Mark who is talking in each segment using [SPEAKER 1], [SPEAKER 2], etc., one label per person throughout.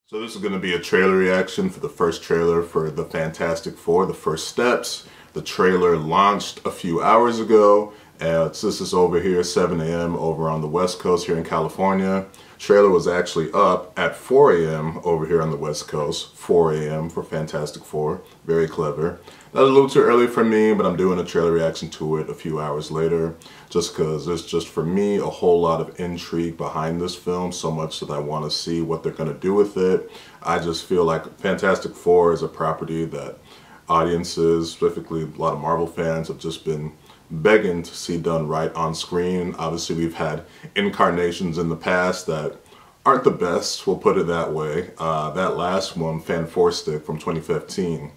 [SPEAKER 1] So this is going to be a trailer reaction for the first trailer for the Fantastic Four, The First Steps. The trailer launched a few hours ago. This is over here, 7 a.m. over on the West Coast here in California. Trailer was actually up at 4 a.m. over here on the West Coast. 4 a.m. for Fantastic Four. Very clever. That was a little too early for me, but I'm doing a trailer reaction to it a few hours later, just because there's just, for me, a whole lot of intrigue behind this film, so much that I want to see what they're going to do with it. I just feel like Fantastic Four is a property that audiences, specifically a lot of Marvel fans, have just been begging to see done right on screen. Obviously, we've had incarnations in the past that aren't the best, we'll put it that way. That last one, Fanforstic from 2015,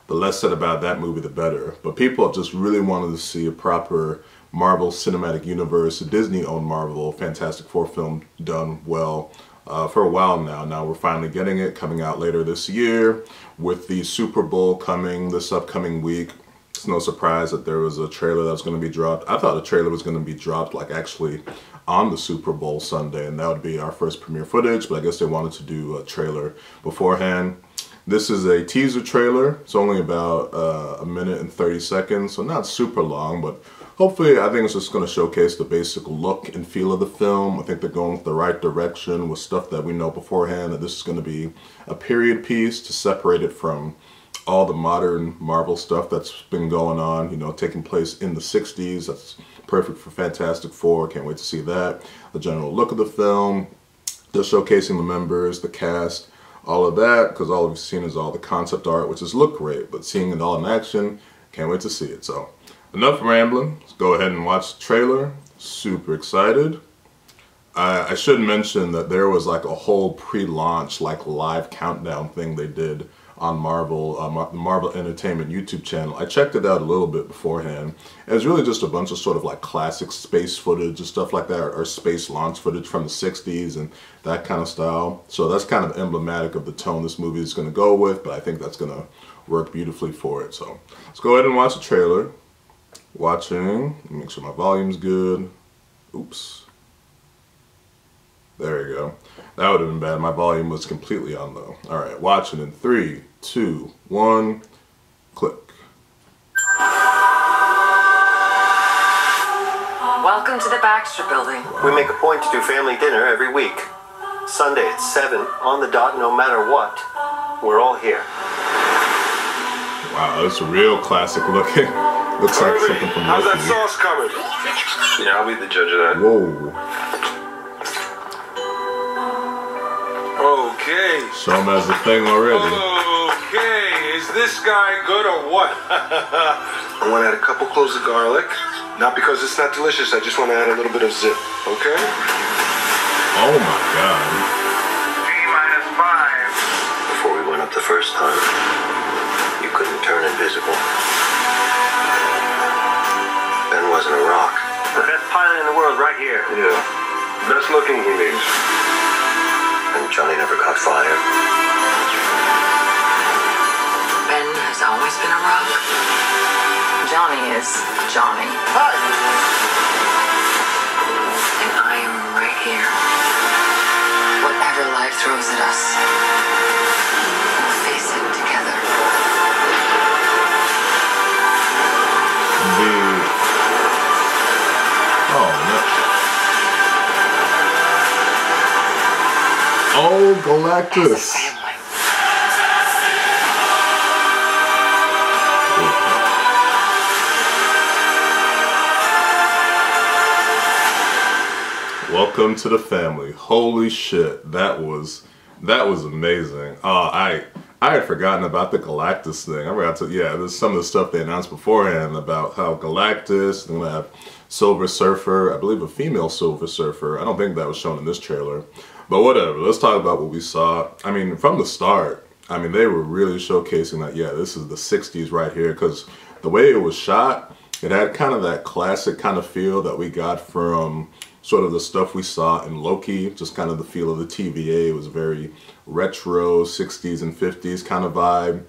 [SPEAKER 1] the less said about that movie, the better. But people have just really wanted to see a proper Marvel Cinematic Universe, a Disney-owned Marvel Fantastic Four film done well for a while now. Now we're finally getting it, coming out later this year, with the Super Bowl coming this upcoming week. It's no surprise that there was a trailer that was going to be dropped. I thought the trailer was going to be dropped like actually on the Super Bowl Sunday, and that would be our first premiere footage, but I guess they wanted to do a trailer beforehand. This is a teaser trailer. It's only about a minute and 30 seconds, so not super long, but hopefully I think it's just going to showcase the basic look and feel of the film. I think they're going the right direction with stuff that we know beforehand, that this is going to be a period piece to separate it from all the modern Marvel stuff that's been going on, you know, taking place in the 60s. That's perfect for Fantastic Four. Can't wait to see that. The general look of the film, just showcasing the members, the cast, all of that, because all we've seen is all the concept art, which has looked great, but seeing it all in action, can't wait to see it. So, enough rambling. Let's go ahead and watch the trailer. Super excited. I should mention that there was like a whole pre-launch, like live countdown thing they did on Marvel, the Marvel Entertainment YouTube channel. I checked it out a little bit beforehand. It was really just a bunch of sort of like classic space footage and stuff like that, or space launch footage from the 60s and that kind of style. So that's kind of emblematic of the tone this movie is going to go with, but I think that's going to work beautifully for it. So let's go ahead and watch the trailer. Watching, make sure my volume's good. Oops. There we go. That would have been bad. My volume was completely on low. Alright, watching in 3, 2, 1, click.
[SPEAKER 2] Welcome to the Baxter Building.
[SPEAKER 3] We make a point to do family dinner every week. Sunday at 7, on the dot, no matter what. We're all here.
[SPEAKER 1] Wow, that's real classic looking. Looks like something from
[SPEAKER 4] how's that
[SPEAKER 1] Loki.
[SPEAKER 4] sauce coming? Yeah, I'll be the judge of that.
[SPEAKER 1] Whoa.
[SPEAKER 4] Okay.
[SPEAKER 1] Show him as a thing already.
[SPEAKER 4] Okay, is this guy good or what? I want to add a couple cloves of garlic. Not because it's not delicious, I just want to add a little bit of zip, okay?
[SPEAKER 1] Oh my god.
[SPEAKER 4] T-5.
[SPEAKER 3] Before we went up the first time, you couldn't turn invisible. Ben wasn't a rock. The best pilot in the world right here.
[SPEAKER 4] Yeah. Best looking, he means.
[SPEAKER 3] And Johnny never got fired.
[SPEAKER 2] Ben has always been a rock. Johnny is Johnny.
[SPEAKER 3] Hi!
[SPEAKER 2] And I am right here. Whatever life throws at us, we'll face it together.
[SPEAKER 1] Oh, Galactus. Welcome to the family. Holy shit, that was amazing. I had forgotten about the Galactus thing. I forgot to, yeah, there's some of the stuff they announced beforehand about how Galactus, they're gonna have Silver Surfer, I believe a female Silver Surfer. I don't think that was shown in this trailer. But whatever, let's talk about what we saw. I mean, from the start, I mean, they were really showcasing that, yeah, this is the 60s right here, because the way it was shot, it had kind of that classic kind of feel that we got from sort of the stuff we saw in Loki, just kind of the feel of the TVA. It was very retro 60s and 50s kind of vibe,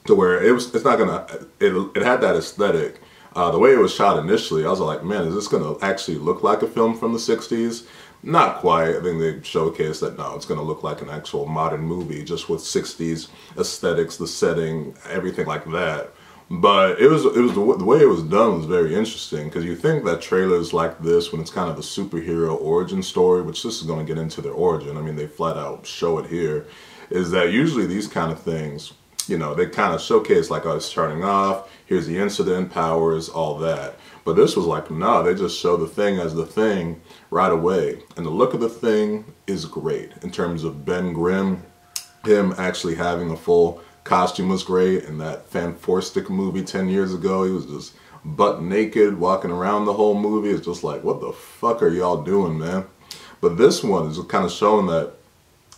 [SPEAKER 1] to where it had that aesthetic. The way it was shot initially, I was like, man, is this gonna actually look like a film from the 60s? Not quite. I think they showcased that no, it's going to look like an actual modern movie, just with 60s aesthetics, the setting, everything like that. But it was the way it was done was very interesting, because you think that trailers like this, when it's kind of the superhero origin story, which this is going to get into their origin. I mean, they flat out show it here, is that usually these kind of things, you know, they kind of showcase like, oh, it's starting off, here's the incident, powers, all that. But this was like, no, they just show the Thing as the Thing right away. And the look of the Thing is great in terms of Ben Grimm. Him actually having a full costume was great. In that Fantastic movie 10 years ago, he was just butt naked walking around the whole movie. It's just like, what the fuck are y'all doing, man? But this one is kind of showing that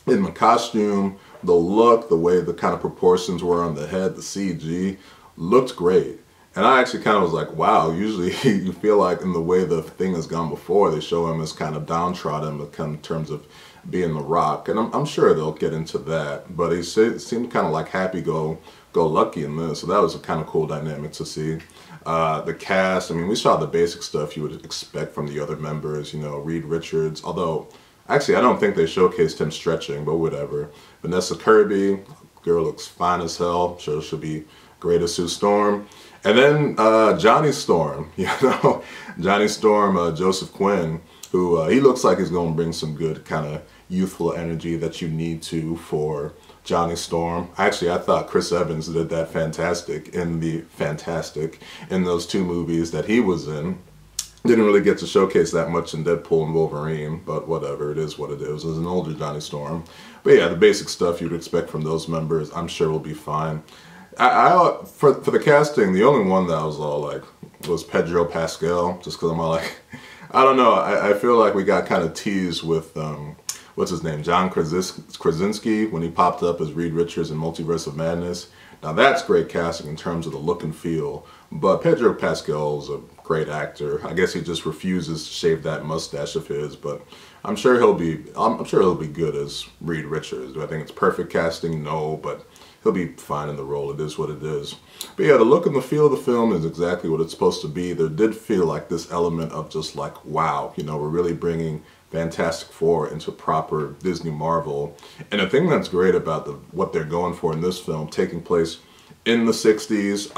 [SPEAKER 1] in the costume, the look, the way the kind of proportions were on the head, the CG, looked great. And I actually kind of was like, wow, usually you feel like in the way the Thing has gone before, they show him as kind of downtrodden in terms of being The Rock. And I'm sure they'll get into that. But he seemed kind of like happy-go-lucky in this. So that was a kind of cool dynamic to see. The cast, I mean, we saw the basic stuff you would expect from the other members, you know, Reed Richards. Although, actually, I don't think they showcased him stretching, but whatever. Vanessa Kirby, girl looks fine as hell. Sure she'll be great as Sue Storm. And then Johnny Storm, you know, Johnny Storm, Joseph Quinn, who he looks like he's going to bring some good kind of youthful energy that you need to for Johnny Storm. Actually, I thought Chris Evans did that fantastic in those two movies that he was in. Didn't really get to showcase that much in Deadpool and Wolverine, but whatever, it is what it is. It was an older Johnny Storm. But yeah, the basic stuff you'd expect from those members, I'm sure will be fine. For the casting, the only one that I was all like was Pedro Pascal, just because I'm all like, I don't know, I feel like we got kind of teased with, what's his name, John Krasinski, when he popped up as Reed Richards in Multiverse of Madness. Now that's great casting in terms of the look and feel, but Pedro Pascal's a great actor. I guess he just refuses to shave that mustache of his, but I'm sure he'll be good as Reed Richards. Do I think it's perfect casting? No, but he'll be fine in the role. It is what it is. But yeah, the look and the feel of the film is exactly what it's supposed to be. There did feel like this element of just like, wow, you know, we're really bringing Fantastic Four into proper Disney Marvel. And the thing that's great about what they're going for in this film, taking place in the 60s,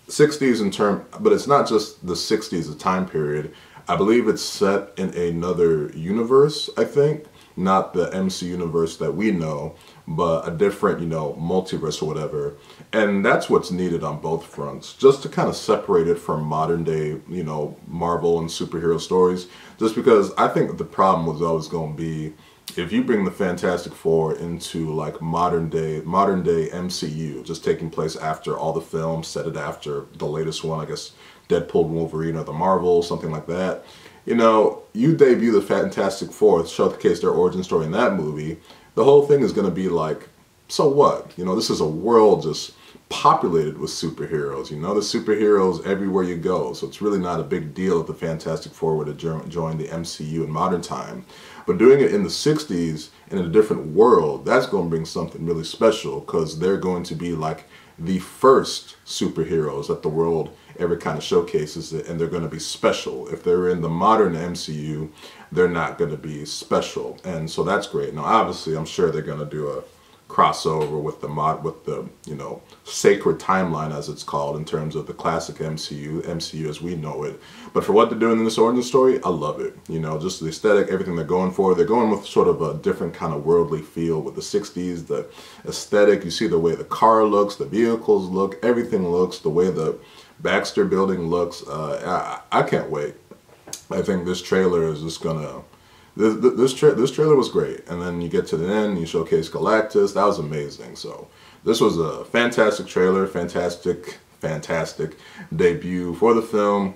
[SPEAKER 1] 60s in term, but it's not just the 60s, the time period. I believe it's set in another universe, I think. Not the MC universe that we know, but a different, you know, multiverse or whatever. And that's what's needed on both fronts, just to kind of separate it from modern day, you know, Marvel and superhero stories. Just because I think the problem was always going to be, if you bring the Fantastic Four into like modern day MCU, just taking place after all the films, set it after the latest one, I guess Deadpool and Wolverine or the Marvel, something like that. You know, you debut the Fantastic Four, showcase their origin story in that movie, the whole thing is going to be like, so what? You know, this is a world just populated with superheroes. You know, the superheroes everywhere you go. So it's really not a big deal if the Fantastic Four were to join the MCU in modern time. But doing it in the 60s in a different world, that's going to bring something really special, because they're going to be like the first superheroes that the world ever kind of showcases it, and they're going to be special. If they're in the modern MCU, they're not going to be special, and so that's great. Now, obviously, I'm sure they're going to do a crossover with the you know, sacred timeline, as it's called, in terms of the classic MCU as we know it. But for what they're doing in this origin story, I love it. You know, just the aesthetic, everything they're going for. They're going with sort of a different kind of worldly feel with the 60s, the aesthetic. You see the way the car looks, the vehicles look, everything looks, the way the Baxter building looks. I can't wait. I think this trailer is just gonna. This trailer was great, and then you get to the end, you showcase Galactus. That was amazing. So this was a fantastic trailer, fantastic debut for the film.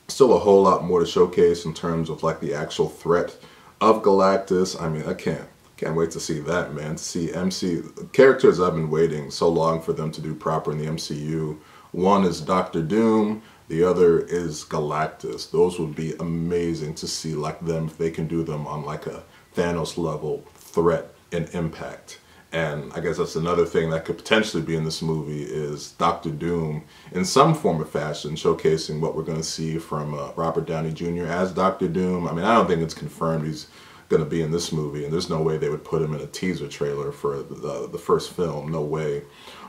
[SPEAKER 1] Still a whole lot more to showcase in terms of like the actual threat of Galactus. I mean, I can't wait to see that, man. To see characters I've been waiting so long for them to do proper in the MCU. One is Doctor Doom. The other is Galactus. Those would be amazing to see, like them, if they can do them on like a Thanos level threat and impact. And I guess that's another thing that could potentially be in this movie is Doctor Doom in some form or fashion, showcasing what we're going to see from Robert Downey Jr. as Doctor Doom. I mean, I don't think it's confirmed he's going to be in this movie, and there's no way they would put him in a teaser trailer for the first film. No way.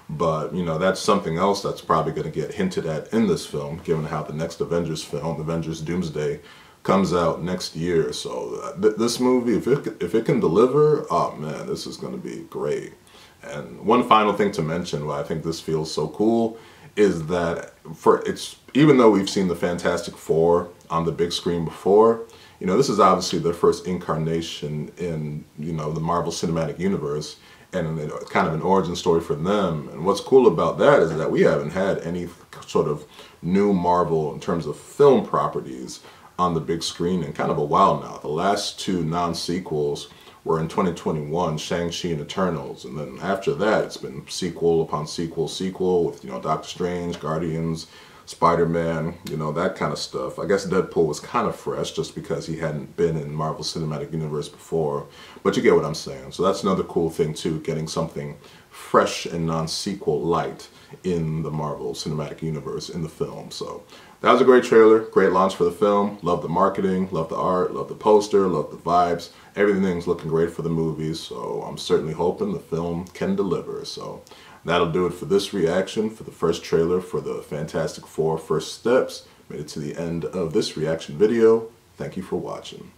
[SPEAKER 1] But, you know, that's something else that's probably going to get hinted at in this film, given how the next Avengers film, Avengers Doomsday, comes out next year. So this movie, if it can deliver, oh man, this is going to be great. And one final thing to mention, why I think this feels so cool, is that even though we've seen the Fantastic Four on the big screen before, you know, this is obviously their first incarnation in, you know, the Marvel Cinematic Universe, and kind of an origin story for them. And what's cool about that is that we haven't had any sort of new Marvel in terms of film properties on the big screen in kind of a while now. The last two non-sequels were in 2021, Shang-Chi and Eternals, and then after that it's been sequel upon sequel with, you know, Doctor Strange, Guardians, Spider-Man, you know, that kind of stuff. I guess Deadpool was kind of fresh just because he hadn't been in Marvel Cinematic Universe before, but you get what I'm saying. So that's another cool thing too, getting something fresh and non-sequel light in the Marvel Cinematic Universe in the film. So that was a great trailer, great launch for the film. Love the marketing, love the art, love the poster, love the vibes. Everything's looking great for the movie, so I'm certainly hoping the film can deliver. So that'll do it for this reaction for the first trailer for the Fantastic Four First Steps. Made it to the end of this reaction video. Thank you for watching.